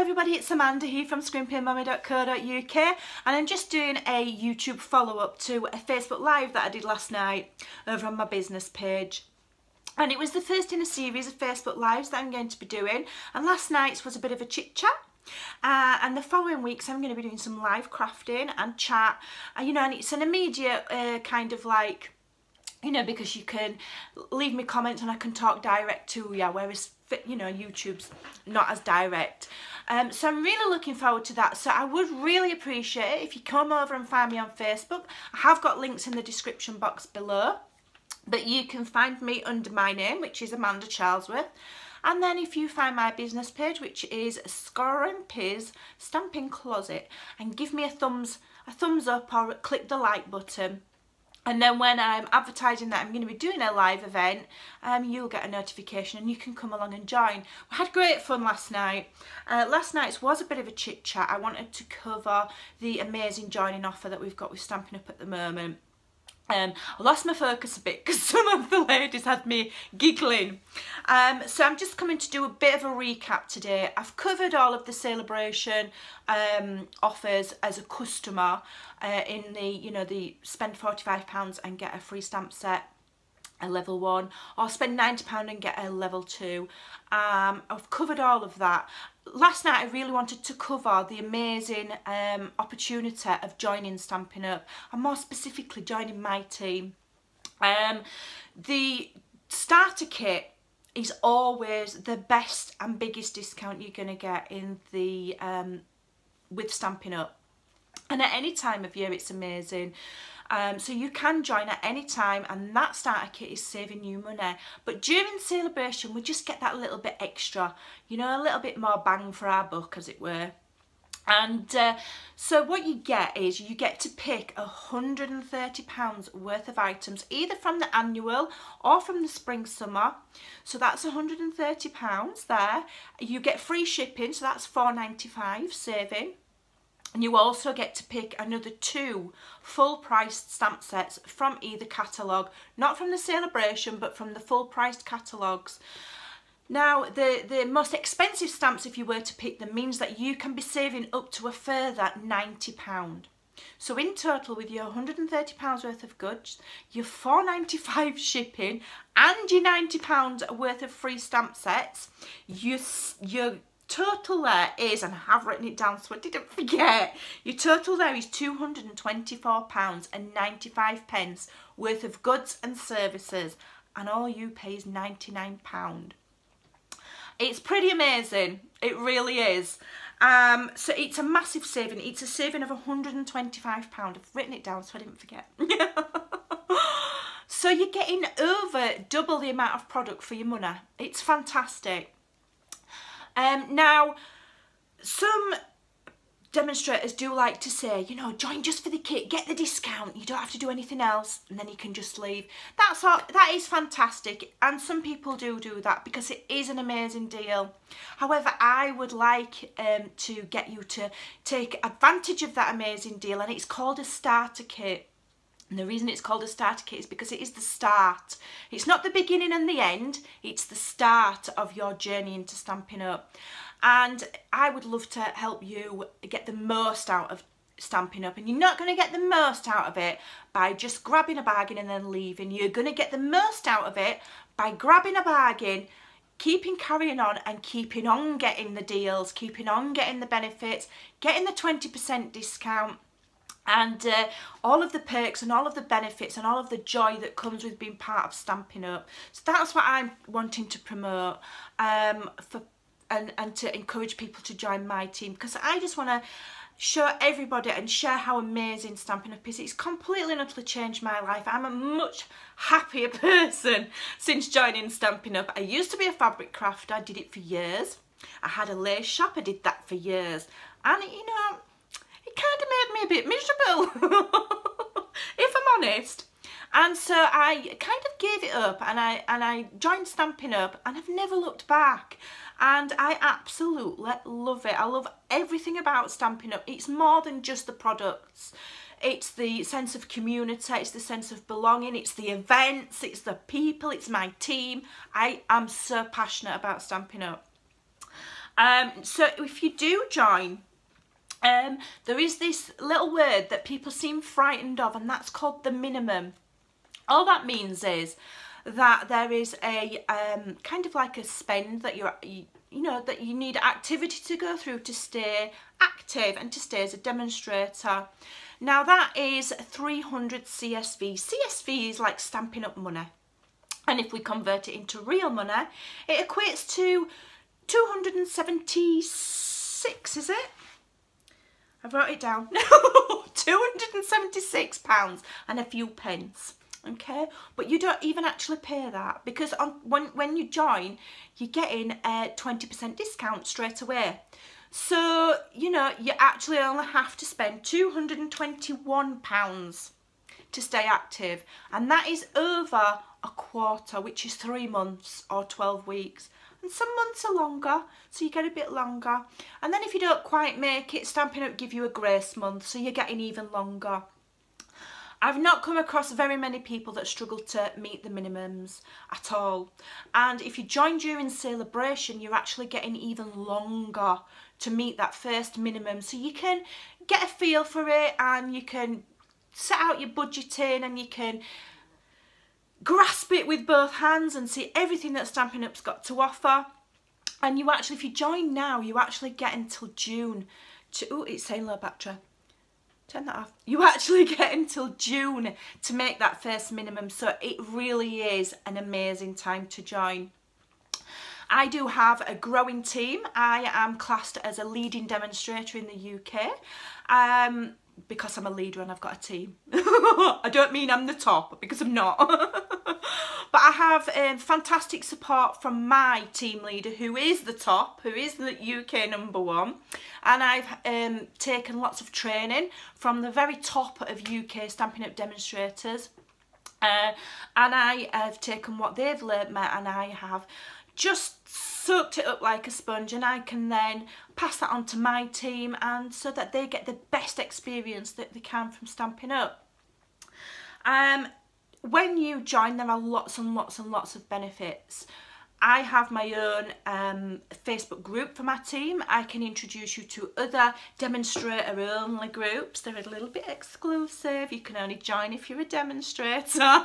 everybody, it's Amanda here from Scrimpingmommy.co.uk, and I'm just doing a YouTube follow-up to a Facebook Live that I did last night over on my business page. And it was the first in a series of Facebook Lives that I'm going to be doing, and last night's was a bit of a chit-chat. And the following weeks I'm going to be doing some live crafting and chat, and it's an immediate kind of like, because you can leave me comments and I can talk direct to you, whereas YouTube's not as direct. So I'm really looking forward to that. So I would really appreciate it if you come over and find me on Facebook. I have got links in the description box below, but you can find me under my name, which is Amanda Charlesworth. And then if you find my business page, which is Scrimping's Stamping Closet, and give me a thumbs up or click the like button. And then when I'm advertising that I'm going to be doing a live event, you'll get a notification and you can come along and join. We had great fun last night. Last night's was a bit of a chit chat. I wanted to cover the amazing joining offer that we've got with Stampin' Up at the moment. I lost my focus a bit because some of the ladies had me giggling. So I'm just coming to do a bit of a recap today. I've covered all of the celebration offers as a customer in the, the spend £45 and get a free stamp set, a level 1, or spend £90 and get a level 2. I've covered all of that. Last night I really wanted to cover the amazing opportunity of joining Stampin' Up, and more specifically joining my team. The starter kit is always the best and biggest discount you're going to get in the with Stampin' Up, and at any time of year it's amazing. So you can join at any time, and that starter kit is saving you money. But during celebration, we just get that little bit extra, a little bit more bang for our buck, as it were. And so what you get is you get to pick £130 worth of items, either from the annual or from the spring summer. So that's £130 there. You get free shipping, so that's £4.95 saving. And you also get to pick another 2 full-priced stamp sets from either catalogue, not from the celebration, but from the full-priced catalogues. Now, the most expensive stamps, if you were to pick them, means that you can be saving up to a further £90. So in total, with your £130 worth of goods, your £4.95 shipping, and your £90 worth of free stamp sets, your total there is, and I have written it down so I didn't forget, your total there is £224.95 worth of goods and services, and all you pay is £99. It's pretty amazing, it really is. So it's a massive saving. It's a saving of £125. I've written it down so I didn't forget. So you're getting over double the amount of product for your money. It's fantastic. Now, some demonstrators do like to say, join just for the kit, get the discount, you don't have to do anything else, and then you can just leave. That is fantastic, and some people do that because it is an amazing deal. However, I would like to get you to take advantage of that amazing deal, and it's called a starter kit. And the reason it's called a starter kit is because it is the start. It's not the beginning and the end, it's the start of your journey into Stampin' Up. And I would love to help you get the most out of Stampin' Up. And you're not going to get the most out of it by just grabbing a bargain and then leaving. You're going to get the most out of it by grabbing a bargain, carrying on and keeping on getting the deals, keeping on getting the benefits, getting the 20% discount, and all of the perks and all of the benefits and all of the joy that comes with being part of Stampin' Up. So that's what I'm wanting to promote, and to encourage people to join my team, because I just want to show everybody and share how amazing Stampin' Up is. It's completely and utterly changed my life. I'm a much happier person since joining Stampin' Up. I used to be a fabric crafter, I did it for years. I had a lace shop, I did that for years. And it kind of made me a bit miserable, if I'm honest. And so I kind of gave it up, and I joined Stampin' Up, and I've never looked back. And I absolutely love it. I love everything about Stampin' Up. It's more than just the products. It's the sense of community, it's the sense of belonging, it's the events, it's the people, it's my team. I am so passionate about Stampin' Up. So if you do join, there is this little word that people seem frightened of, and that's called the minimum. All that means is that there is a kind of like a spend that that you need activity to go through to stay active and to stay as a demonstrator. Now that is 300 CSV. CSV is like Stampin' Up money, and if we convert it into real money, it equates to 276, is it? I wrote it down. £276 and a few pence. Okay, but you don't even actually pay that, because when you join, you're getting a 20% discount straight away. So, you actually only have to spend £221 to stay active, and that is over a quarter, which is 3 months or 12 weeks. And some months are longer, so you get a bit longer. And then if you don't quite make it, Stampin' Up give you a grace month, so you're getting even longer. I've not come across very many people that struggle to meet the minimums at all. And if you join during celebration, you're actually getting even longer to meet that first minimum. So you can get a feel for it, and you can set out your budgeting, and you can grasp it with both hands and see everything that Stampin' Up's got to offer. And you actually, if you join now, you actually get until June to, oh, it's saying low battery. Turn that off. You actually get until June to make that first minimum, so it really is an amazing time to join. I do have a growing team. I am classed as a leading demonstrator in the UK because I'm a leader and I've got a team. I don't mean I'm the top, because I'm not. But I have fantastic support from my team leader, who is the top, who is the UK #1. And I've taken lots of training from the very top of UK Stampin' Up demonstrators. And I have taken what they've learnt me, and I have just soaked it up like a sponge, and I can then pass that on to my team, and so that they get the best experience that they can from Stampin' Up. When you join, there are lots and lots and lots of benefits. I have my own Facebook group for my team. I can introduce you to other demonstrator only groups. They're a little bit exclusive. You can only join if you're a demonstrator.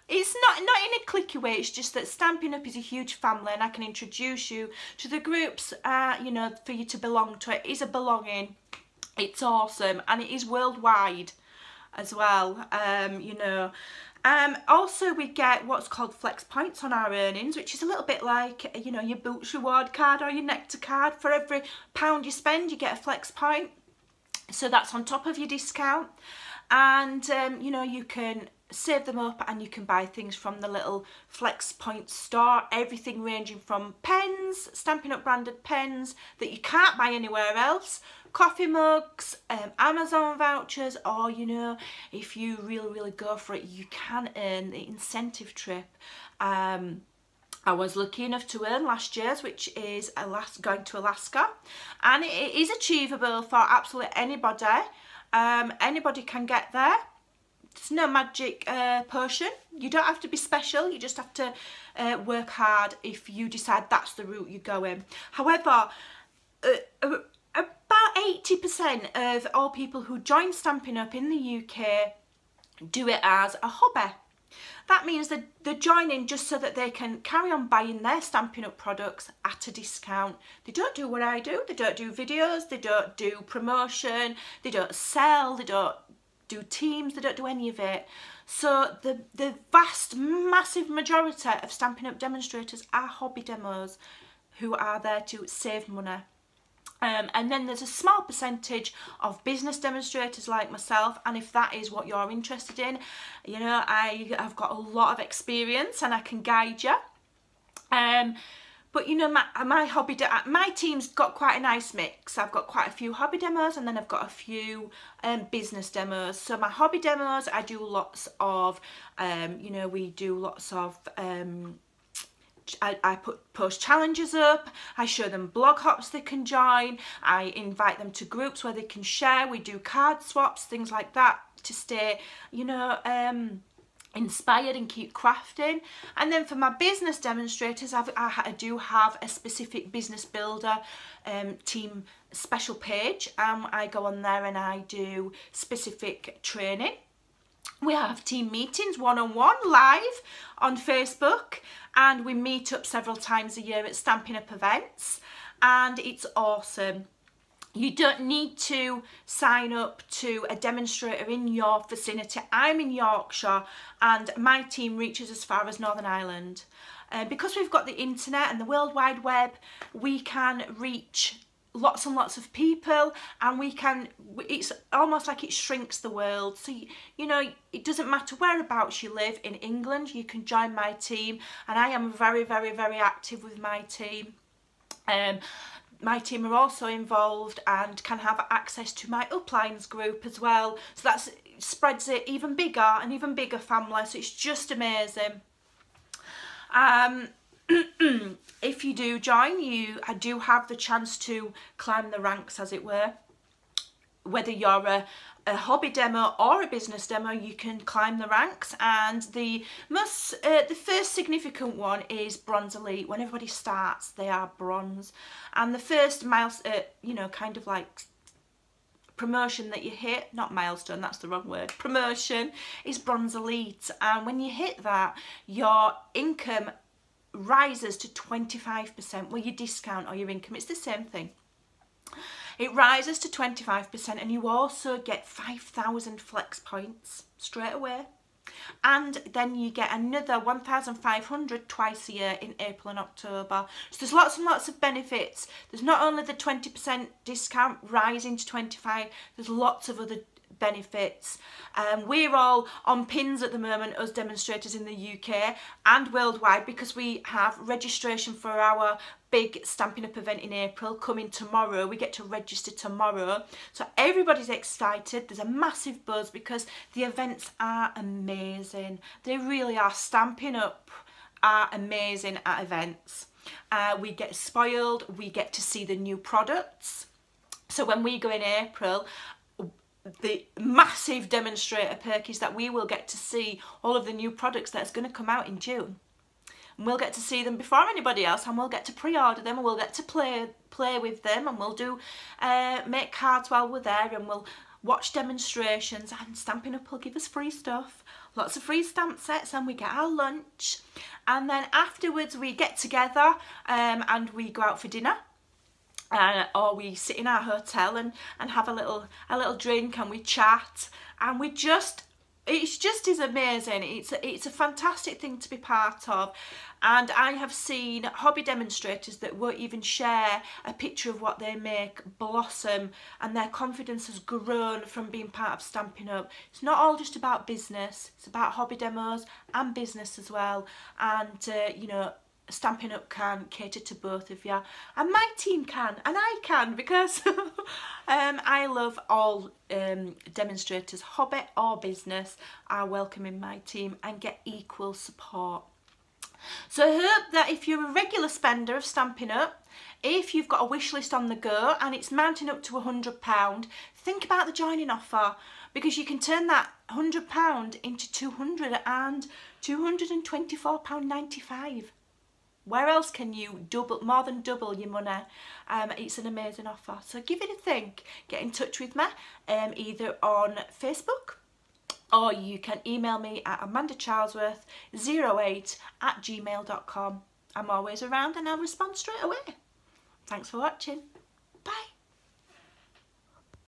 It's not in a cliquey way, it's just that Stampin' Up is a huge family, and I can introduce you to the groups, for you to belong to. It is a belonging. It's awesome, and it is worldwide as well, Also, we get what's called flex points on our earnings, which is a little bit like, your Boots reward card or your Nectar card. For every £1 you spend, you get a flex point. So that's on top of your discount. And, you can save them up, and you can buy things from the little flex point store. Everything ranging from pens, Stampin' Up branded pens that you can't buy anywhere else, coffee mugs, Amazon vouchers, or if you really go for it, you can earn the incentive trip. I was lucky enough to earn last year's, which is going to Alaska, and it is achievable for absolutely anybody. Anybody can get there. It's no magic potion. You don't have to be special. You just have to work hard if you decide that's the route you go in. However, about 80% of all people who join Stampin' Up in the UK do it as a hobby. That means that they're joining just so that they can carry on buying their Stampin' Up products at a discount. They don't do what I do. They don't do videos. They don't do promotion. They don't sell. They don't do teams. They don't do any of it. So the vast, massive majority of Stampin' Up demonstrators are hobby demos who are there to save money. And then there's a small percentage of business demonstrators like myself, and if that is what you're interested in, I have got a lot of experience and I can guide you. But my team's got quite a nice mix. I've got quite a few hobby demos, and then I've got a few business demos. So my hobby demos, I do lots of, we do lots of I post challenges up, I show them blog hops they can join, I invite them to groups where they can share, we do card swaps, things like that to stay, inspired and keep crafting. And then for my business demonstrators, I do have a specific business builder team special page. I go on there and I do specific training. We have team meetings one-on-one live on Facebook, and we meet up several times a year at Stampin' Up events, and it's awesome. You don't need to sign up to a demonstrator in your vicinity. I'm in Yorkshire and my team reaches as far as Northern Ireland. Because we've got the internet and the World Wide Web, we can reach lots and lots of people, and it's almost like it shrinks the world. So, you know, it doesn't matter whereabouts you live in England, you can join my team, and I am very, very, very active with my team. My team are also involved and can have access to my uplines group as well. So that spreads it even bigger, an even bigger family. So it's just amazing. If you do join, I do have the chance to climb the ranks, as it were. Whether you're a hobby demo or a business demo, you can climb the ranks, and the first significant one is Bronze Elite. When everybody starts, they are bronze, and the first kind of like promotion that you hit, not milestone, that's the wrong word, promotion, is Bronze Elite. And when you hit that, your income rises to 25%. Well, your discount or your income, it's the same thing. It rises to 25%, and you also get 5,000 flex points straight away. And then you get another 1,500 twice a year in April and October. So there's lots and lots of benefits. There's not only the 20% discount rising to 25%, there's lots of other benefits. We're all on pins at the moment, us demonstrators in the UK and worldwide, because we have registration for our big Stampin' Up event in April coming tomorrow. We get to register tomorrow, so everybody's excited. There's a massive buzz because the events are amazing. They really are. Stampin' Up are amazing at events. We get spoiled, we get to see the new products. So when we go in April, the massive demonstrator perk is that we will get to see all of the new products that's going to come out in June. And we'll get to see them before anybody else, and we'll get to pre-order them, and we'll get to play with them, and we'll do make cards while we're there, and we'll watch demonstrations, and Stampin' Up will give us free stuff, lots of free stamp sets, and we get our lunch, and then afterwards we get together and we go out for dinner. Or we sit in our hotel and have a little drink, and we chat, and it just is amazing. It's a fantastic thing to be part of. And I have seen hobby demonstrators that won't even share a picture of what they make blossom, and their confidence has grown from being part of Stampin' Up. It's not all just about business, it's about hobby demos and business as well. And you know, Stampin' Up can cater to both of you, and my team can, and I can, because I love all demonstrators, hobby or business, are welcome in my team and get equal support. So I hope that if you're a regular spender of Stampin' Up, if you've got a wish list on the go and it's mounting up to £100, think about the joining offer, because you can turn that £100 into £224.95. Where else can you more than double your money? It's an amazing offer. So give it a think. Get in touch with me either on Facebook, or you can email me at amandacharlesworth08@gmail.com. I'm always around and I'll respond straight away. Thanks for watching.